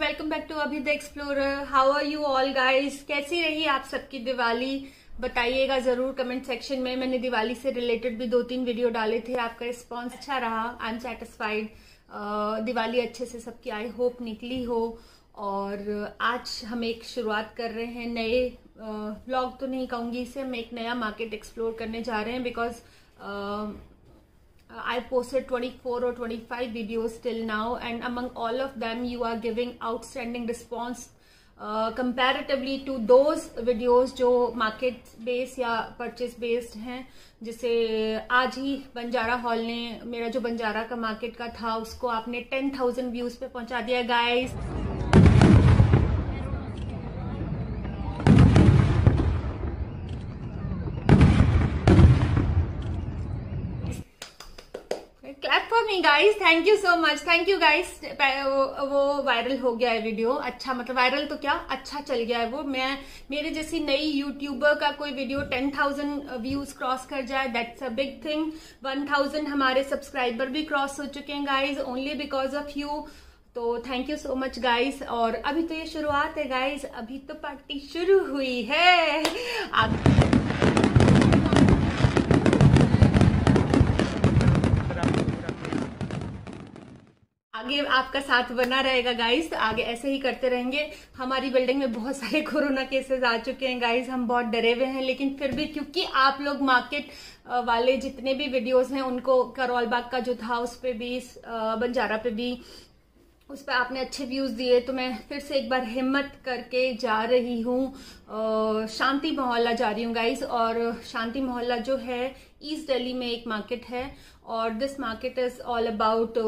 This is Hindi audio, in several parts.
Welcome back to Abhi the explorer. How are you all guys? कैसी रही आप सबकी दिवाली? बताइएगा जरूर कमेंट सेक्शन में। मैंने दिवाली से रिलेटेड भी 2-3 वीडियो डाले थे, आपका रिस्पांस अच्छा रहा। I am satisfied. दिवाली अच्छे से सबकी आई होप निकली हो। और आज हम एक शुरुआत कर रहे हैं नए व्लॉग तो नहीं कहूंगी इसे, हम एक नया मार्केट एक्सप्लोर करने जा रहे हैं because I posted 24 or 25 videos till now, and among all of them you are giving outstanding response comparatively to those videos जो market based या purchase based हैं। जिसे आज ही बंजारा हॉल ने, मेरा जो बंजारा का मार्केट का था, उसको आपने 10,000 व्यूज पे पहुंचा दिया guys. Clap for me guys, thank you so much, thank you guys. वो वायरल हो गया है वीडियो, अच्छा मतलब वायरल तो क्या, अच्छा चल गया है वो। मेरे जैसी नई यूट्यूबर का कोई वीडियो 10,000 व्यूज क्रॉस कर जाए, दैट्स अ बिग थिंग। 1,000 हमारे सब्सक्राइबर भी क्रॉस हो चुके हैं guys, only because of you. तो thank you so much guys. और अभी तो ये शुरुआत है गाइस, अभी तो पार्टी शुरू हुई है। आगे आपका साथ बना रहेगा गाइस, आगे ऐसे ही करते रहेंगे। हमारी बिल्डिंग में बहुत सारे कोरोना केसेस आ चुके हैं गाइस, हम बहुत डरे हुए हैं, लेकिन फिर भी क्योंकि आप लोग मार्केट वाले जितने भी वीडियोस हैं उनको, करोल बाग का जो था उस पे भी, बंजारा पे भी, उस पर आपने अच्छे व्यूज दिए, तो मैं फिर से एक बार हिम्मत करके जा रही हूँ। शांति मोहल्ला जा रही हूँ गाइस। और शांति मोहल्ला जो है ईस्ट दिल्ली में एक मार्केट है, और this market is all about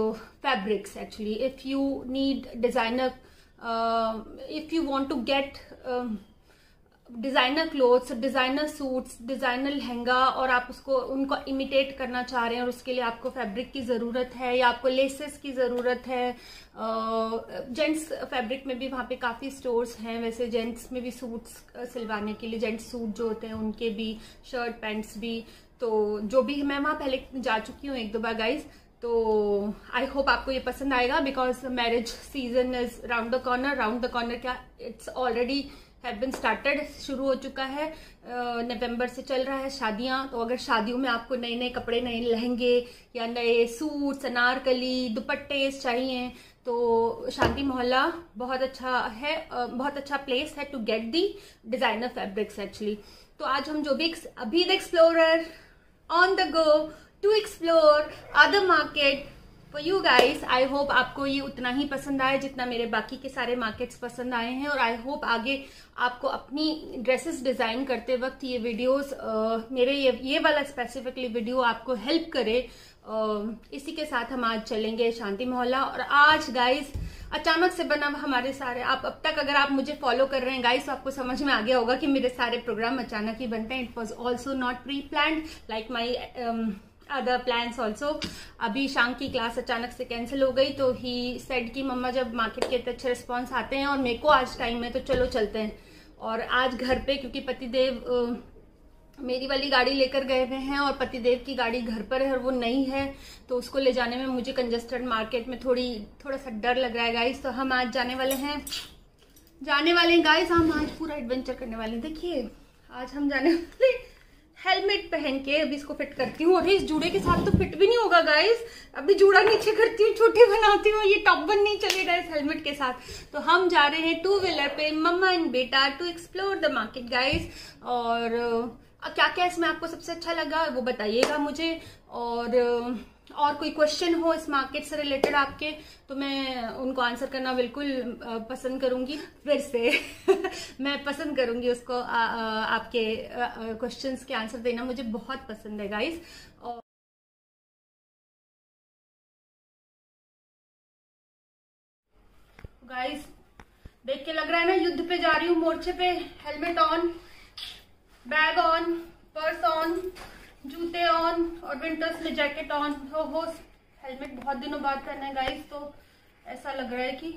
fabrics actually. If you need designer, if you want to get designer clothes, designer suits, designer lehenga, और आप उनको इमिटेट करना चाह रहे हैं और उसके लिए आपको फैब्रिक की जरूरत है या आपको लेसेस की जरूरत है। जेंट्स फैब्रिक में भी वहाँ पे काफी स्टोर्स हैं, वैसे जेंट्स में भी सूट्स सिलवाने के लिए, जेंट्स सूट जो होते हैं उनके भी, शर्ट पैंट्स भी। तो जो भी, मैं वहाँ पहले जा चुकी हूँ 1-2 बार गाइज, तो आई होप आपको ये पसंद आएगा because marriage season is round the corner. Round the corner क्या, it's already have been started, शुरू हो चुका है। नवंबर से चल रहा है शादियां, तो अगर शादियों में आपको नए नए कपड़े, नए लहंगे या नए सूट्स, अनारकली, दुपट्टे चाहिए, तो शांति मोहल्ला बहुत अच्छा है, बहुत अच्छा प्लेस है to get the designer fabrics actually. तो आज हम जो भी Abhi the explorer on the go to explore other market for you guys. I hope आपको ये उतना ही पसंद आए जितना मेरे बाकी के सारे मार्केट्स पसंद आए हैं, और आई होप आगे आपको अपनी ड्रेसेस डिजाइन करते वक्त ये वीडियोस, मेरे ये वाला स्पेसिफिकली वीडियो आपको हेल्प करे। इसी के साथ हम आज चलेंगे शांति मोहल्ला। और आज गाइस अचानक से बना हमारे सारे, आप अब तक अगर आप मुझे फॉलो कर रहे हैं गाइस तो आपको समझ में आ गया होगा कि मेरे सारे प्रोग्राम अचानक ही बनते हैं। It was also not pre planned like my other plans also. अभी शाम की क्लास अचानक से कैंसिल हो गई, तो ही सेड कि मम्मा जब मार्केट के अच्छे रिस्पॉन्स आते हैं और मेरे को आज टाइम है तो चलो चलते हैं। और आज घर पे, क्योंकि पतिदेव मेरी वाली गाड़ी लेकर गए हुए हैं और पतिदेव की गाड़ी घर पर है और वो नई है, तो उसको ले जाने में मुझे कंजेस्टेड मार्केट में थोड़ा सा डर लग रहा है गाइस। तो हम आज जाने वाले हैं गाइस, हम आज पूरा एडवेंचर करने वाले हैं। देखिए आज हम जाने वाले हेलमेट पहन के, अभी इसको फिट करती हूँ। और इस जूड़े के साथ तो फिट भी नहीं होगा गाइस, अभी जूड़ा नीचे करती हूँ, छोटी बनाती हूँ, ये टॉप बन नहीं चलेगा इस हेलमेट के साथ। तो हम जा रहे हैं 2 व्हीलर पे, मम्मा एंड बेटा, to explore the market guys. और क्या क्या इसमें आपको सबसे अच्छा लगा वो बताइएगा मुझे। और कोई क्वेश्चन हो इस मार्केट से रिलेटेड आपके, तो मैं उनको आंसर करना बिल्कुल पसंद करूंगी। फिर से मैं पसंद करूंगी उसको, आपके क्वेश्चंस के आंसर देना मुझे बहुत पसंद है गाइस। और गाइस देख के लग रहा है ना युद्ध पे जा रही हूँ, मोर्चे पे। Helmet on, bag on, purse on, जूते ऑन, और विंटर्स में जैकेट ऑन। हो हेलमेट बहुत दिनों बाद करना है गाइस, तो ऐसा लग रहा है कि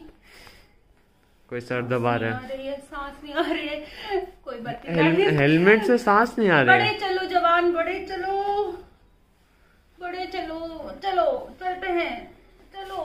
कोई सर दबा रहा है, सांस नहीं आ रही है। कोई बात नहीं, हेलमेट से सांस नहीं आ रही है। बड़े चलो जवान, बड़े चलो, बड़े चलो, चलो चलते हैं, चलो।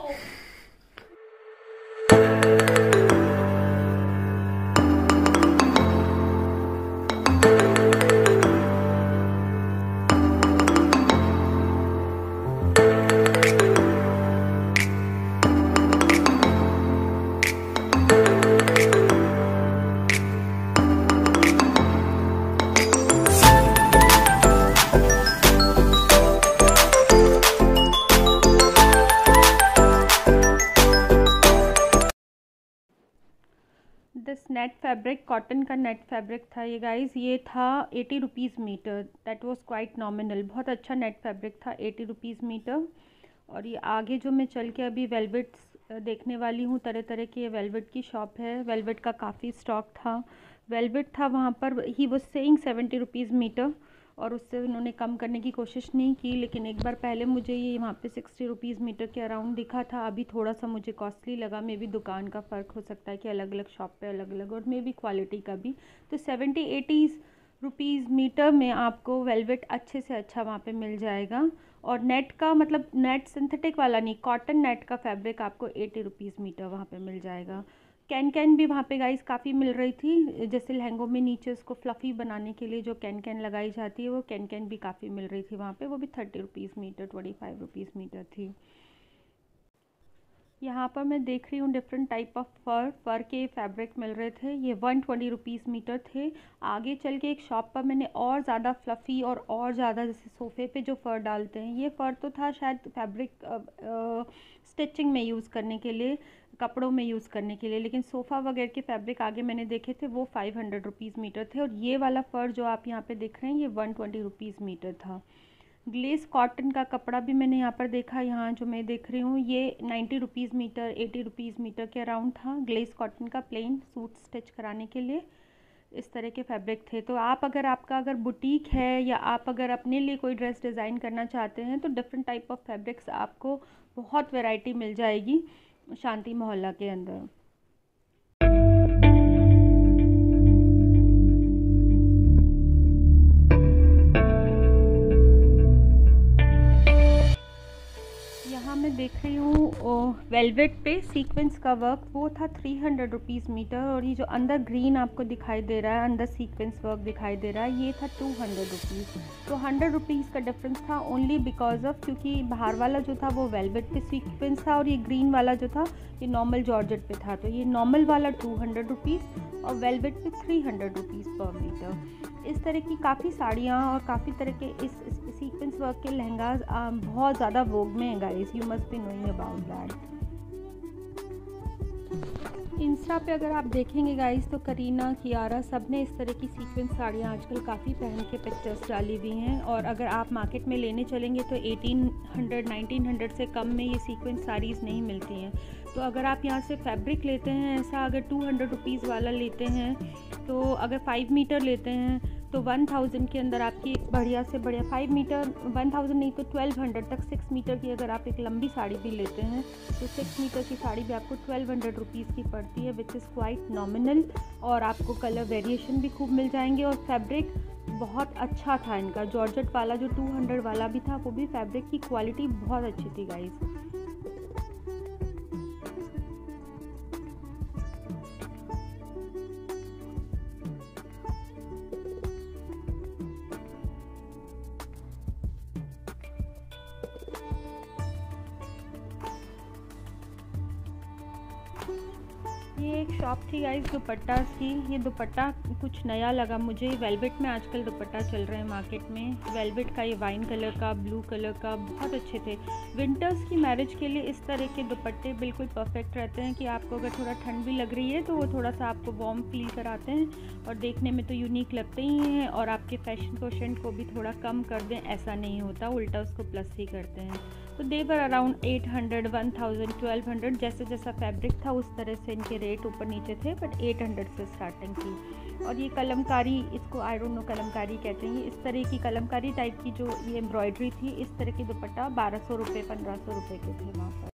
नेट फैब्रिक, कॉटन का नेट फैब्रिक था ये गाइस। ये था 80 rupees metre. That was quite nominal. बहुत अच्छा नेट फैब्रिक था, 80 रुपीज़ मीटर। और ये आगे जो मैं चल के अभी वेलवेट्स देखने वाली हूँ, तरह तरह की ये वेलवेट की शॉप है। वेलवेट का काफ़ी स्टॉक था। वेलवेट था वहाँ पर, he was saying 70 rupees metre, और उससे उन्होंने कम करने की कोशिश नहीं की। लेकिन एक बार पहले मुझे ये वहाँ पे 60 रुपीज़ मीटर के अराउंड दिखा था। अभी थोड़ा सा मुझे कॉस्टली लगा। मे बी दुकान का फ़र्क हो सकता है कि अलग अलग शॉप पे अलग अलग, और मे बी क्वालिटी का भी। तो 70-80 रुपीज़ मीटर में आपको वेलवेट अच्छे से अच्छा वहाँ पे मिल जाएगा। और नेट का मतलब नेट सिंथेटिक वाला नहीं, कॉटन नेट का फैब्रिक आपको 80 रुपीज़ मीटर वहाँ पे मिल जाएगा। कैन भी वहाँ पे गाइस काफ़ी मिल रही थी। जैसे लहंगों में नीचे उसको फ्लफ़ी बनाने के लिए जो कैन लगाई जाती है, वो कैन भी काफ़ी मिल रही थी वहाँ पे। वो भी 30 रुपीज़ मीटर, 25 रुपीज़ मीटर थी। यहाँ पर मैं देख रही हूँ डिफरेंट टाइप ऑफ फ़र के फैब्रिक मिल रहे थे। ये 120 रुपीज़ मीटर थे। आगे चल के एक शॉप पर मैंने और ज़्यादा फ्लफ़ी और ज़्यादा जैसे सोफ़े पे जो फ़र डालते हैं, ये फ़र तो था शायद फैब्रिक स्टिचिंग में यूज़ करने के लिए, कपड़ों में यूज़ करने के लिए। लेकिन सोफ़ा वगैरह के फैब्रिक आगे मैंने देखे थे, वो 500 रुपीज़ मीटर थे। और ये वाला फ़र जो आप यहाँ पे देख रहे हैं, ये 120 रुपीज़ मीटर था। ग्लेस कॉटन का कपड़ा भी मैंने यहाँ पर देखा। यहाँ जो मैं देख रही हूँ, ये 90 रुपीज़ मीटर, 80 रुपीज़ मीटर के अराउंड था। ग्लेस कॉटन का प्लेन सूट स्टिच कराने के लिए इस तरह के फैब्रिक थे। तो आप अगर बुटीक है, या आप अगर अपने लिए कोई ड्रेस डिज़ाइन करना चाहते हैं, तो डिफरेंट टाइप ऑफ फैब्रिक्स आपको बहुत वैरायटी मिल जाएगी शांति मोहल्ला के अंदर। यहाँ मैं देख रही हूँ वेलवेट पे सीक्वेंस का वर्क, वो था 300 रुपीज़ मीटर। और ये जो अंदर ग्रीन आपको दिखाई दे रहा है, अंदर सीक्वेंस वर्क दिखाई दे रहा है, ये था 200 रुपीज़। तो 100 रुपीज़ का डिफरेंस था, ओनली बिकॉज ऑफ क्योंकि बाहर वाला जो था वो वेलवेट पे सीक्वेंस था, और ये ग्रीन वाला जो था ये नॉर्मल जॉर्जेट पे था। तो ये नॉर्मल वाला 200 रुपीज़ और वेलवेट पे 300 रुपीज़ पर मीटर। इस तरह की काफ़ी साड़ियाँ और काफ़ी तरह के इस सीक्वेंस वर्क के लहंगाज बहुत ज़्यादा वोग में है guys. You must be knowing about that. Insta पे अगर आप देखेंगे गाइस, तो करीना, कियारा, सब ने इस तरह की सीक्वेंस साड़ियाँ आजकल काफ़ी पहन के पिक्चर्स डाली हुई हैं। और अगर आप मार्केट में लेने चलेंगे तो 1800-1900 से कम में ये सीक्वेंस साड़ीज़ नहीं मिलती हैं। तो अगर आप यहाँ से फैब्रिक लेते हैं ऐसा, अगर 200 रुपीज़ वाला लेते हैं, तो अगर 5 मीटर लेते हैं तो 1000 के अंदर आपकी एक बढ़िया से बढ़िया 5 मीटर, 1000 नहीं तो 1200 तक 6 मीटर की अगर आप एक लंबी साड़ी भी लेते हैं, तो 6 मीटर की साड़ी भी आपको 1200 रुपीज़ की पड़ती है, विच इज़ क्वाइट नॉमिनल। और आपको कलर वेरिएशन भी खूब मिल जाएंगे। और फैब्रिक बहुत अच्छा था इनका। जॉर्जेट वाला जो 200 वाला भी था, वो भी फैब्रिक की क्वालिटी बहुत अच्छी थी गाइस। ये एक शॉप थी गाइस दुपट्टास की। ये दुपट्टा कुछ नया लगा मुझे। वेलवेट में आजकल दुपट्टा चल रहे हैं मार्केट में। वेलवेट का ये वाइन कलर का, ब्लू कलर का, बहुत अच्छे थे। विंटर्स की मैरिज के लिए इस तरह के दुपट्टे बिल्कुल परफेक्ट रहते हैं कि आपको अगर थोड़ा ठंड भी लग रही है तो वो थोड़ा सा आपको वार्म फील कराते हैं, और देखने में तो यूनिक लगते ही हैं, और आपके फैशन कोशेंट को भी थोड़ा कम कर दें ऐसा नहीं होता, उल्टा उसको प्लस ही करते हैं। तो देवर अराउंड 800, 1000, 1200, जैसे जैसा फैब्रिक था उस तरह से इनके रेट ऊपर नीचे थे, बट 800 से स्टार्टिंग थी। और ये कलमकारी, इसको आई डोंट नो कलमकारी कहते हैं, इस तरह की कलमकारी टाइप की जो ये एम्ब्रॉयडरी थी, इस तरह की दुपट्टा 1200 रुपये, 1500 रुपये के थे वहाँ पर।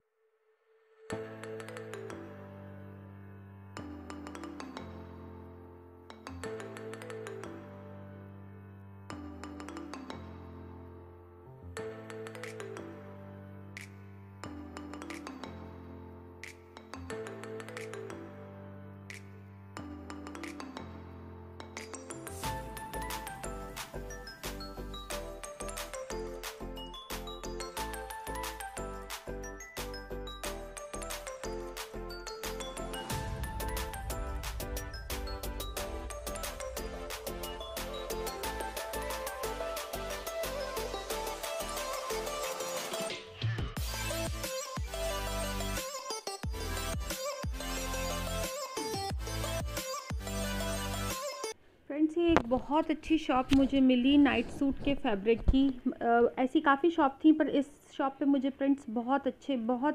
फ्रेंड्स, ये एक बहुत अच्छी शॉप मुझे मिली नाइट सूट के फैब्रिक की। ऐसी काफ़ी शॉप थी पर इस शॉप पे मुझे प्रिंट्स बहुत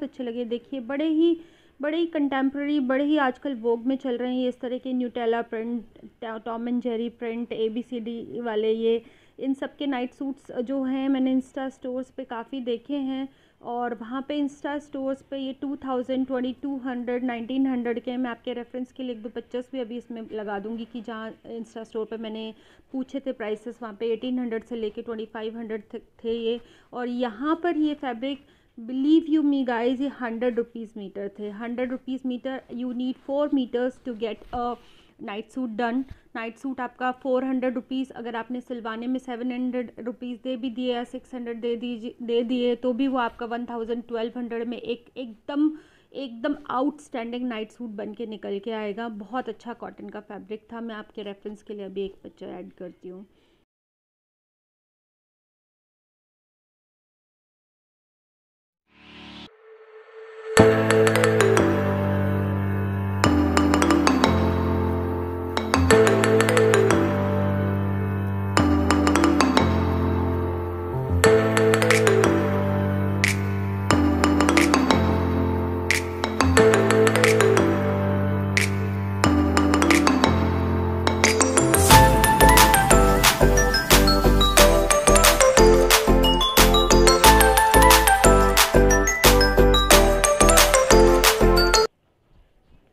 अच्छे लगे। देखिए बड़े ही कंटेम्प्रेरी, बड़े ही आजकल वोग में चल रहे हैं इस तरह के Nutella print, Tom and Jerry print, ABCD वाले, ये इन सब के नाइट सूट्स जो हैं मैंने इंस्टा स्टोर्स पे काफ़ी देखे हैं। और वहाँ पे इंस्टा स्टोर्स पे ये 2000, 2200, 1900 के, मैं आपके रेफरेंस के लिए 1-2 पिक्चर्स भी अभी इसमें लगा दूँगी कि जहाँ इंस्टा स्टोर पे मैंने पूछे थे प्राइसेस, वहाँ पे 1800 से लेके 2500 थे ये। और यहाँ पर ये fabric, believe you me guys, ये 100 रुपीज़ मीटर थे। 100 rupees metre, you need 4 metres to get a night suit done. Night suit आपका 400 रुपीज़, अगर आपने सिलवाने में 700 रुपीज़ दे भी दिए या 600 दे दिए तो भी वो आपका 1200 में एकदम आउटस्टैंडिंग नाइट सूट बन के निकल के आएगा। बहुत अच्छा कॉटन का फैब्रिक था। मैं आपके रेफरेंस के लिए अभी एक पिक्चर ऐड करती हूँ।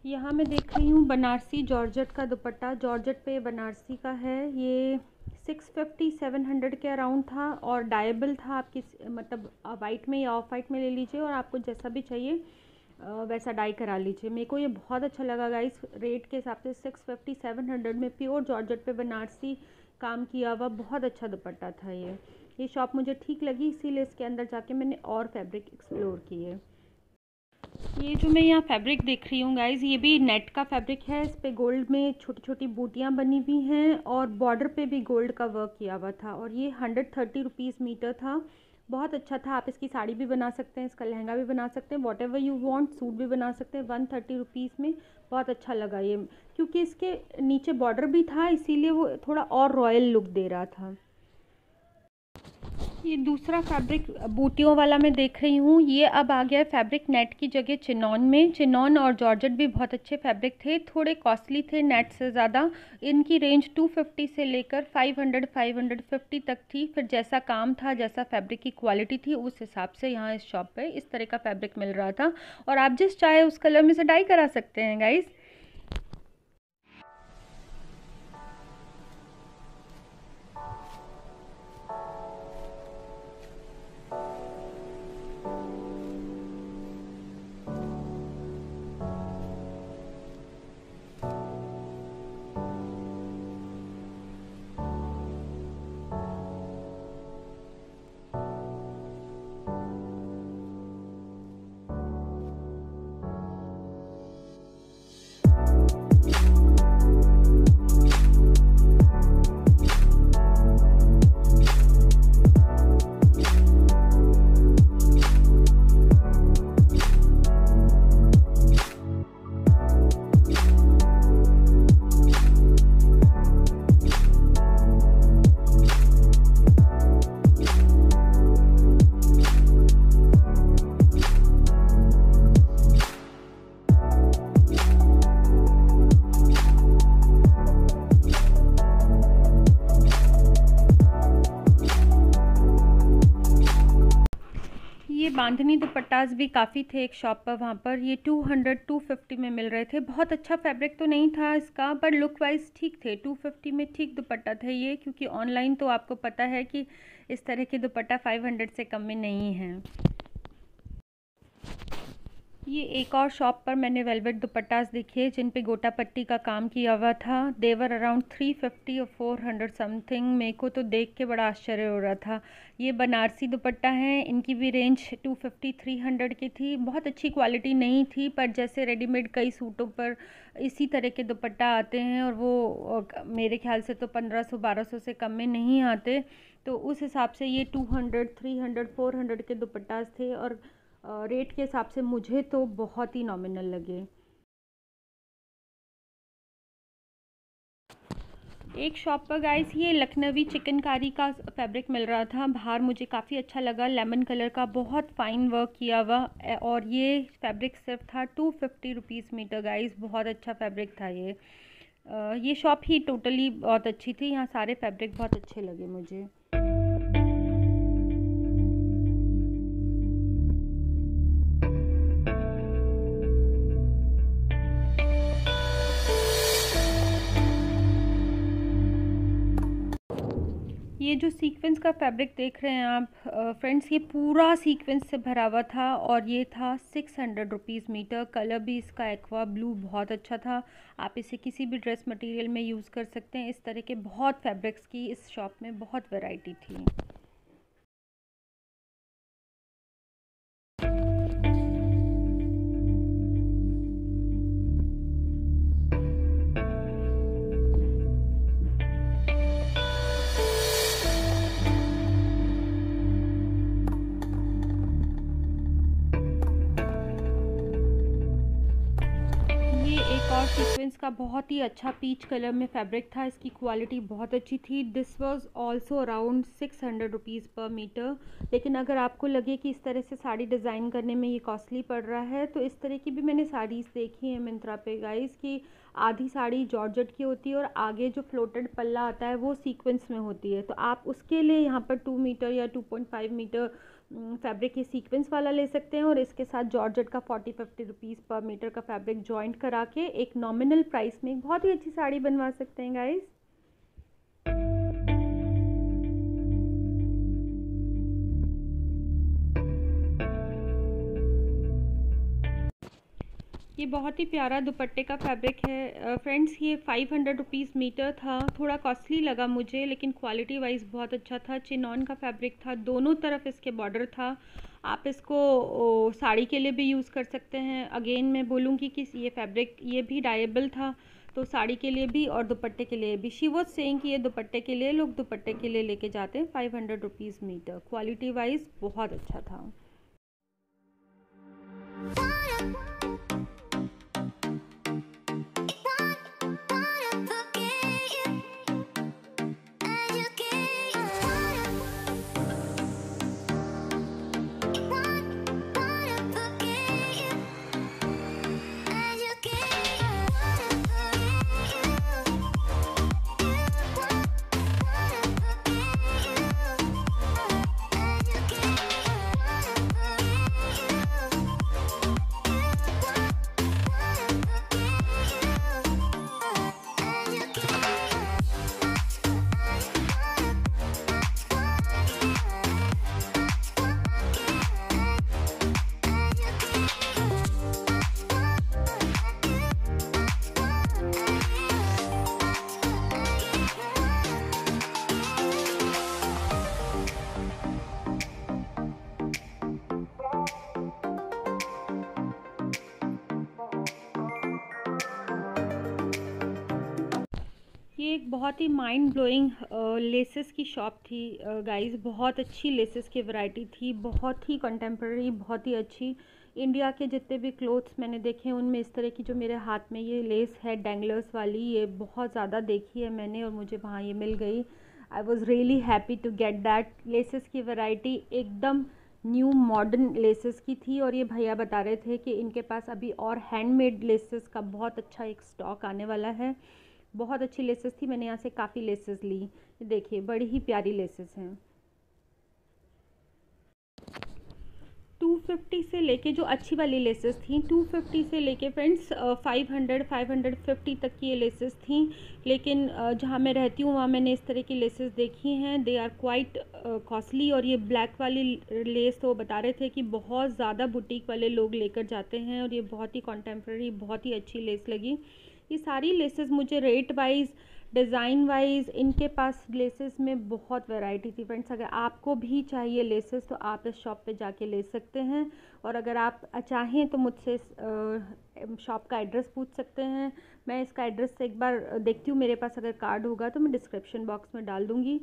यहाँ मैं देख रही हूँ बनारसी जॉर्जेट का दुपट्टा। जॉर्जेट पे बनारसी का है। ये 650-700 के अराउंड था और डायबल था। आपकी मतलब वाइट में या ऑफ वाइट में ले लीजिए और आपको जैसा भी चाहिए वैसा डाई करा लीजिए। मेरे को ये बहुत अच्छा लगा गाइस, रेट के हिसाब से 650-700 में प्योर जॉर्जेट पे बनारसी काम किया हुआ बहुत अच्छा दुपट्टा था। ये शॉप मुझे ठीक लगी, इसीलिए इसके अंदर जाके मैंने और फैब्रिक एक्सप्लोर किए। ये जो मैं यहाँ फैब्रिक देख रही हूँ गाइज, ये भी नेट का फैब्रिक है। इस पे गोल्ड में छोटी छोटी बूटियाँ बनी हुई हैं और बॉर्डर पे भी गोल्ड का वर्क किया हुआ था। और ये 130 रुपीज़ मीटर था। बहुत अच्छा था। आप इसकी साड़ी भी बना सकते हैं, इसका लहंगा भी बना सकते हैं, what ever you want, suit भी बना सकते हैं। 130 रुपीज़ में बहुत अच्छा लगा ये, क्योंकि इसके नीचे बॉर्डर भी था इसीलिए वो थोड़ा और रॉयल लुक दे रहा था। ये दूसरा फैब्रिक बूटियों वाला मैं देख रही हूँ। ये अब आ गया है फैब्रिक नेट की जगह चिनॉन में। चिनॉन और जॉर्जेट भी बहुत अच्छे फैब्रिक थे, थोड़े कॉस्टली थे नेट से ज़्यादा। इनकी रेंज 250 से लेकर 500-550 तक थी। फिर जैसा काम था, जैसा फैब्रिक की क्वालिटी थी, उस हिसाब से यहाँ इस शॉप पे इस तरह का फैब्रिक मिल रहा था। और आप जिस चाहे उस कलर में से डाई करा सकते हैं गाइज़। बांधनी दुपट्टास भी काफ़ी थे एक शॉप पर, वहाँ पर ये 200-250 में मिल रहे थे। बहुत अच्छा फैब्रिक तो नहीं था इसका, पर लुक वाइज ठीक थे। 250 में ठीक दुपट्टा था ये, क्योंकि ऑनलाइन तो आपको पता है कि इस तरह के दुपट्टा 500 से कम में नहीं है। ये एक और शॉप पर मैंने वेलवेट दुपट्टास दिखे जिन पे गोटा पट्टी का काम किया हुआ था। देवर अराउंड 350 और 400 समथिंग। मेरे को तो देख के बड़ा आश्चर्य हो रहा था। ये बनारसी दुपट्टा है, इनकी भी रेंज 250-300 की थी। बहुत अच्छी क्वालिटी नहीं थी, पर जैसे रेडीमेड कई सूटों पर इसी तरह के दुपट्टा आते हैं और वो मेरे ख्याल से तो 1500-1200 से कम में नहीं आते, तो उस हिसाब से ये 200, 300, 400 के दुपट्टास थे। और रेट के हिसाब से मुझे तो बहुत ही नॉमिनल लगे। एक शॉप पर गाइस ये लखनवी चिकनकारी का फैब्रिक मिल रहा था बाहर, मुझे काफ़ी अच्छा लगा, लेमन कलर का, बहुत फ़ाइन वर्क किया हुआ। और ये फैब्रिक सिर्फ था 250 रुपीज़ मीटर गाइस, बहुत अच्छा फैब्रिक था ये। ये शॉप ही टोटली बहुत अच्छी थी, यहाँ सारे फैब्रिक बहुत अच्छे लगे मुझे। ये जो सीक्वेंस का फैब्रिक देख रहे हैं आप फ्रेंड्स, ये पूरा सीक्वेंस से भरा हुआ था और ये था 600 रुपीज़ मीटर। कलर भी इसका एक्वा ब्लू बहुत अच्छा था, आप इसे किसी भी ड्रेस मटेरियल में यूज़ कर सकते हैं। इस तरह के बहुत फैब्रिक्स की इस शॉप में बहुत वैरायटी थी। और सीक्वेंस का बहुत ही अच्छा पीच कलर में फैब्रिक था, इसकी क्वालिटी बहुत अच्छी थी। This was also around 600 rupees पर मीटर। लेकिन अगर आपको लगे कि इस तरह से साड़ी डिज़ाइन करने में ये कॉस्टली पड़ रहा है, तो इस तरह की भी मैंने साड़ीज़ देखी हैं मिंत्रा पे गाइस, कि आधी साड़ी जॉर्जेट की होती है और आगे जो फ्लोटेड पल्ला आता है वो सीक्वेंस में होती है। तो आप उसके लिए यहाँ पर 2 मीटर या 2.5 मीटर फैब्रिक ये सीक्वेंस वाला ले सकते हैं और इसके साथ जॉर्जेट का 40-50 रुपीज़ पर मीटर का फैब्रिक जॉइंट करा के एक नॉमिनल प्राइस में बहुत ही अच्छी साड़ी बनवा सकते हैं गाइस। ये बहुत ही प्यारा दुपट्टे का फैब्रिक है फ्रेंड्स, ये 500 रुपीज़ मीटर था। थोड़ा कॉस्टली लगा मुझे लेकिन क्वालिटी वाइज बहुत अच्छा था। चिनॉन का फैब्रिक था, दोनों तरफ इसके बॉर्डर था। आप इसको साड़ी के लिए भी यूज़ कर सकते हैं। अगेन मैं बोलूँगी कि ये फैब्रिक ये भी डाइएबल था, तो साड़ी के लिए भी और दुपट्टे के लिए भी। शी वॉज सेइंग कि ये दुपट्टे के लिए, लोग दुपट्टे के लिए लेके जाते हैं। 500 रुपीज़ मीटर, क्वालिटी वाइज बहुत अच्छा था। ये एक बहुत ही माइंड ब्लोइंग लेसेस की शॉप थी गाइस, बहुत अच्छी लेसेस की वैरायटी थी, बहुत ही कंटेम्प्रेरी, बहुत ही अच्छी। इंडिया के जितने भी क्लोथ्स मैंने देखे हैं उनमें इस तरह की जो मेरे हाथ में ये लेस है डैंगलर्स वाली, ये बहुत ज़्यादा देखी है मैंने और मुझे वहाँ ये मिल गई। I was really happy to get that. Laces की वैरायटी एकदम न्यू मॉडर्न लेसेस की थी और ये भैया बता रहे थे कि इनके पास अभी और हैंडमेड लेसेस का बहुत अच्छा एक स्टॉक आने वाला है। बहुत अच्छी लेसेस थी, मैंने यहाँ से काफ़ी लेसेस ली। देखिए बड़ी ही प्यारी लेसेस हैं। 250 से लेके जो अच्छी वाली लेसेस थी, 250 से लेके फ्रेंड्स 500-550 तक की ये लेसेस थी। लेकिन जहाँ मैं रहती हूँ वहाँ मैंने इस तरह की लेसेस देखी हैं, दे आर क्वाइट कॉस्टली। और ये ब्लैक वाली लेस तो बता रहे थे कि बहुत ज़्यादा बुटीक वाले लोग लेकर जाते हैं और ये बहुत ही कॉन्टेम्प्रेरी, बहुत ही अच्छी लेस लगी। ये सारी लेसेस मुझे रेट वाइज, डिज़ाइन वाइज, इनके पास लेसेस में बहुत वैरायटी थी फ्रेंड्स। अगर आपको भी चाहिए लेसेस तो आप इस शॉप पे जाके ले सकते हैं और अगर आप चाहें तो मुझसे शॉप का एड्रेस पूछ सकते हैं। मैं इसका एड्रेस एक बार देखती हूँ, मेरे पास अगर कार्ड होगा तो मैं डिस्क्रिप्शन बॉक्स में डाल दूँगी।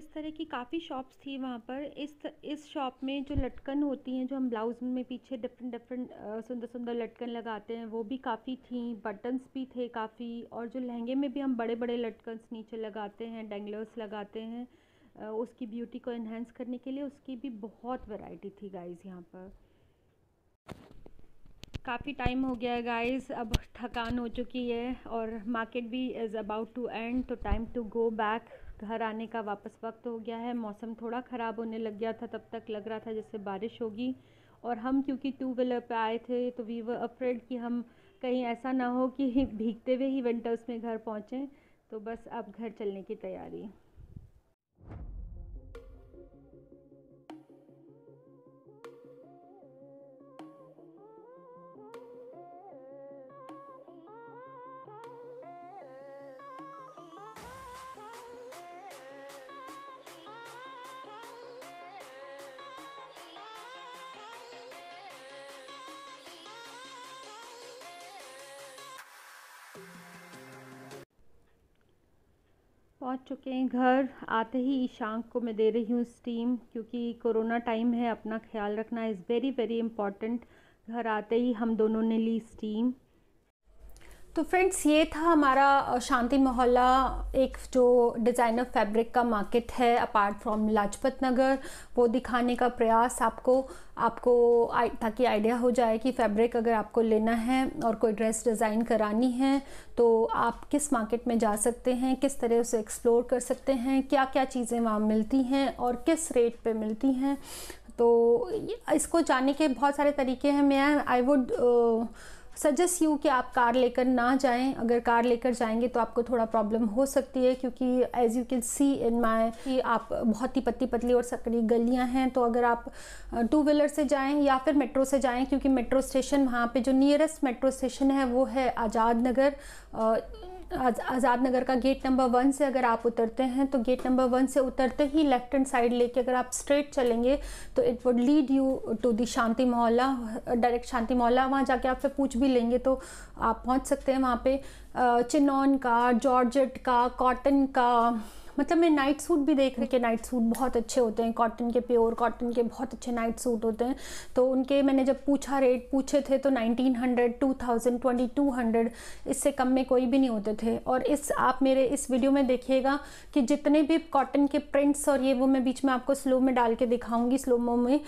इस तरह की काफ़ी शॉप्स थी वहाँ पर। इस शॉप में जो लटकन होती हैं, जो हम ब्लाउज़ में पीछे डिफरेंट सुंदर सुंदर लटकन लगाते हैं, वो भी काफ़ी थी। बटन्स भी थे काफ़ी, और जो लहंगे में भी हम बड़े बड़े लटकन्स नीचे लगाते हैं, डेंगलर्स लगाते हैं उसकी ब्यूटी को इन्हेंस करने के लिए, उसकी भी बहुत वैरायटी थी गाइज़ यहाँ पर। काफ़ी टाइम हो गया है गाइज़, अब थकान हो चुकी है और मार्केट भी इज़ अबाउट टू एंड, तो टाइम टू गो बैक। घर आने का वापस वक्त हो गया है। मौसम थोड़ा ख़राब होने लग गया था, तब तक लग रहा था जैसे बारिश होगी, और हम क्योंकि 2 व्हीलर पे आए थे तो वी वर अफ्रेड कि हम कहीं ऐसा ना हो कि भीगते हुए ही विंटर्स में घर पहुँचें। तो बस अब घर चलने की तैयारी। पहुंच चुके हैं घर। आते ही ईशांक को मैं दे रही हूँ स्टीम, क्योंकि कोरोना टाइम है, अपना ख्याल रखना इज़ वेरी वेरी इम्पॉर्टेंट। घर आते ही हम दोनों ने ली स्टीम। तो फ्रेंड्स, ये था हमारा शांति मोहल्ला, एक जो डिज़ाइनर फैब्रिक का मार्केट है अपार्ट फ्रॉम लाजपत नगर, वो दिखाने का प्रयास आपको ताकि आइडिया हो जाए कि फैब्रिक अगर आपको लेना है और कोई ड्रेस डिज़ाइन करानी है तो आप किस मार्केट में जा सकते हैं, किस तरह उसे एक्सप्लोर कर सकते हैं, क्या क्या चीज़ें वहाँ मिलती हैं और किस रेट पे मिलती हैं। तो इसको जानने के बहुत सारे तरीके हैं। आई वुड सजेस्ट यू कि आप कार लेकर ना जाएं। अगर कार लेकर जाएंगे तो आपको थोड़ा प्रॉब्लम हो सकती है, क्योंकि as you can see in my कि आप बहुत ही पतली पतली और सकड़ी गलियां हैं। तो अगर आप 2 व्हीलर से जाएं या फिर मेट्रो से जाएं, क्योंकि मेट्रो स्टेशन वहाँ पे जो नियरेस्ट मेट्रो स्टेशन है वो है आज़ाद नगर। आज़ाद नगर का गेट नंबर 1 से अगर आप उतरते हैं तो गेट नंबर 1 से उतरते ही लेफ्ट हैंड साइड लेके अगर आप स्ट्रेट चलेंगे तो it would lead you to the Shanti Mohalla, direct शांति मोहल्ला। वहाँ जाके आपसे पूछ भी लेंगे तो आप पहुँच सकते हैं। वहाँ पे चिनॉन का, जॉर्जेट का, कॉटन का, मतलब मैं नाइट सूट भी देख रही कि नाइट सूट बहुत अच्छे होते हैं, कॉटन के, प्योर कॉटन के बहुत अच्छे नाइट सूट होते हैं। तो उनके मैंने जब रेट पूछे थे तो 1900, 2000, 2200, इससे कम में कोई भी नहीं होते थे। और आप मेरे इस वीडियो में देखिएगा कि जितने भी कॉटन के प्रिंट्स और ये वो मैं बीच में आपको स्लो में डाल के दिखाऊंगी, स्लोमो में,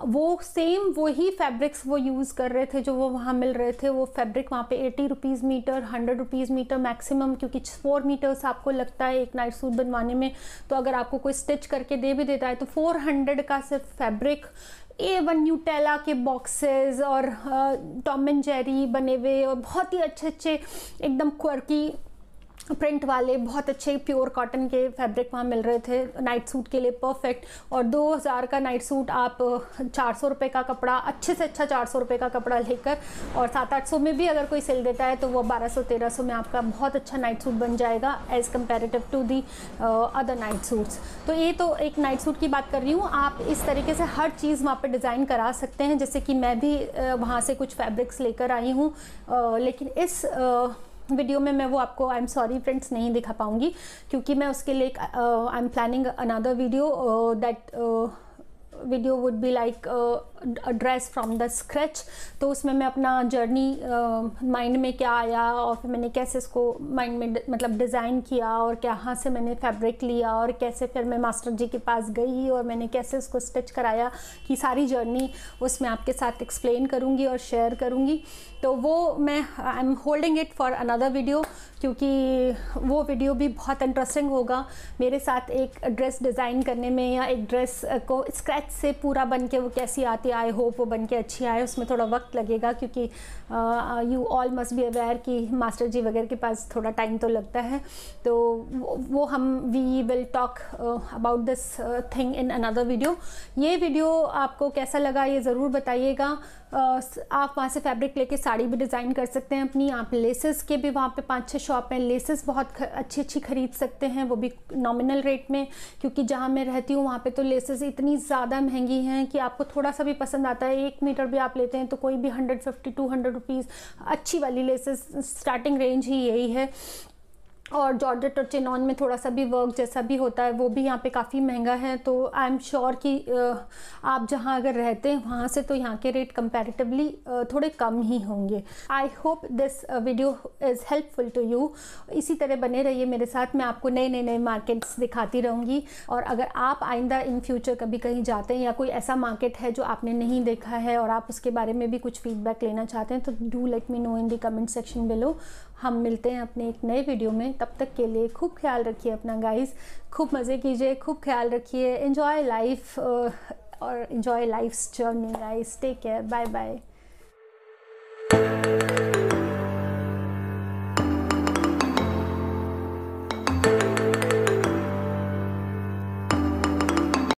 वो सेम वही फैब्रिक्स वो यूज़ कर रहे थे जो वो वहाँ मिल रहे थे। वो फैब्रिक वहाँ पे 80 rupees metre, 100 rupees metre maximum, क्योंकि 4 मीटर्स आपको लगता है एक नाइट सूट बनवाने में। तो अगर आपको कोई स्टिच करके दे भी देता है तो 400 का सिर्फ फैब्रिक, A1 न्यूटेला के बॉक्सेस और टॉम एंड जेरी बने हुए और बहुत ही अच्छे अच्छे एकदम क्वर्की प्रिंट वाले बहुत अच्छे प्योर कॉटन के फैब्रिक वहाँ मिल रहे थे नाइट सूट के लिए परफेक्ट। और 2000 का नाइट सूट आप 400 रुपये का कपड़ा, अच्छे से अच्छा 400 रुपये का कपड़ा लेकर, और 700-800 में भी अगर कोई सिल देता है तो वो 1200-1300 में आपका बहुत अच्छा नाइट सूट बन जाएगा as comparative to the other night suits. तो ये तो एक नाइट सूट की बात कर रही हूँ। आप इस तरीके से हर चीज़ वहाँ पर डिज़ाइन करा सकते हैं, जैसे कि मैं भी वहाँ से कुछ फैब्रिक्स लेकर आई हूँ, लेकिन इस वीडियो में मैं वो आपको, आई एम सॉरी फ्रेंड्स, नहीं दिखा पाऊंगी, क्योंकि मैं उसके लिए I am planning another video that video would be like dress from the scratch. तो उसमें मैं अपना जर्नी माइंड में क्या आया और फिर मैंने कैसे इसको माइंड में मतलब डिज़ाइन किया और कहाँ से मैंने फैब्रिक लिया और कैसे फिर मैं मास्टर जी के पास गई और मैंने कैसे उसको स्टिच कराया, कि सारी जर्नी उसमें आपके साथ एक्सप्लेन करूँगी और शेयर करूँगी। तो वो मैं I am holding it for another video, क्योंकि वो वीडियो भी बहुत इंटरेस्टिंग होगा। मेरे साथ एक ड्रेस डिज़ाइन करने में या एक ड्रेस को स्क्रैच से पूरा बन के वो कैसी आती है, आई होप वो बन के अच्छी आए। उसमें थोड़ा वक्त लगेगा, क्योंकि you all must be aware कि मास्टर जी वगैरह के पास थोड़ा टाइम तो लगता है। तो वो we will talk about this thing in another video. ये वीडियो आपको कैसा लगा ये ज़रूर बताइएगा। आप वहाँ से फैब्रिक लेके साड़ी भी डिज़ाइन कर सकते हैं अपनी। आप लेसेस के भी वहाँ पे 5-6 शॉप हैं, लेसेस बहुत अच्छी अच्छी खरीद सकते हैं, वो भी नॉमिनल रेट में, क्योंकि जहाँ मैं रहती हूँ वहाँ पे तो लेसेस इतनी ज़्यादा महंगी हैं कि आपको थोड़ा सा भी पसंद आता है, 1 मीटर भी आप लेते हैं तो कोई भी 150-200 रुपीज़। अच्छी वाली लेसेस स्टार्टिंग रेंज ही यही है। और जॉर्जेट और चिनॉन में थोड़ा सा भी वर्क जैसा भी होता है वो भी यहाँ पे काफ़ी महंगा है। तो आई एम श्योर कि आप जहाँ अगर रहते हैं वहाँ से तो यहाँ के रेट कंपैरेटिवली थोड़े कम ही होंगे। I hope this video is helpful to you. इसी तरह बने रहिए मेरे साथ, मैं आपको नए मार्केट्स दिखाती रहूँगी। और अगर आप आइंदा इन फ्यूचर कभी कहीं जाते हैं या कोई ऐसा मार्केट है जो आपने नहीं देखा है और आप उसके बारे में भी कुछ फीडबैक लेना चाहते हैं तो do let me know in the comment section below. हम मिलते हैं अपने एक नए वीडियो में, तब तक के लिए खूब ख्याल रखिए अपना गाइस, खूब मज़े कीजिए, खूब ख्याल रखिए, एंजॉय लाइफ और enjoy life's journey guys. Take care, bye bye.